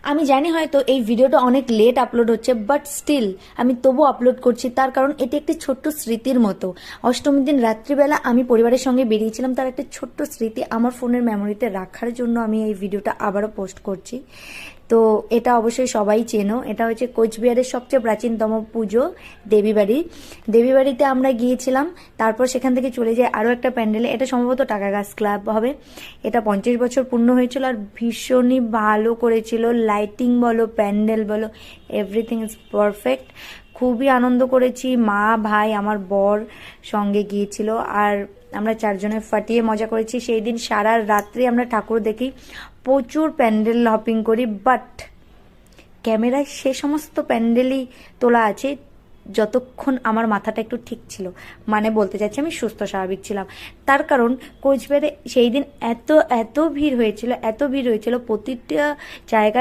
আমি জানি হয়তো এই ভিডিওটা অনেক লেট আপলোড হচ্ছে, বাট স্টিল আমি তবু আপলোড করছি, তার কারণ এটি একটি ছোট্ট স্মৃতির মতো। অষ্টমীর দিন রাত্রিবেলা আমি পরিবারের সঙ্গে বেরিয়েছিলাম, তার একটা ছোট্ট স্মৃতি আমার ফোনের মেমোরিতে রাখার জন্য আমি এই ভিডিওটা আবারও পোস্ট করছি। তো এটা অবশ্যই সবাই চেনো, এটা হচ্ছে কোচবিহারের সবচেয়ে প্রাচীনতম পুজো দেবীবাড়ি। দেবীবাড়িতে আমরা গিয়েছিলাম, তারপর সেখান থেকে চলে যাই আরও একটা প্যান্ডেলে। এটা সম্ভবত টাকা গাছ ক্লাব হবে। এটা 50 বছর পূর্ণ হয়েছিল আর ভীষণই ভালো করেছিল, লাইটিং বলো প্যান্ডেল বলো এভরিথিং ইজ পারফেক্ট। খুবই আনন্দ করেছি, মা ভাই আমার বর সঙ্গে গিয়েছিল আর আমরা চারজনে ফাটিয়ে মজা করেছি। সেই দিন সারা রাত্রি আমরা ঠাকুর দেখি, প্রচুর প্যান্ডেল হপিং করি, বাট ক্যামেরায় সে সমস্ত প্যান্ডেলই তোলা আছে যতক্ষণ আমার মাথাটা একটু ঠিক ছিল, মানে বলতে চাচ্ছি আমি সুস্থ স্বাভাবিক ছিলাম। তার কারণ কোচবিহারে সেই দিন এত এত ভিড় হয়েছিল, এত ভিড় হয়েছিল, প্রতিটা জায়গায়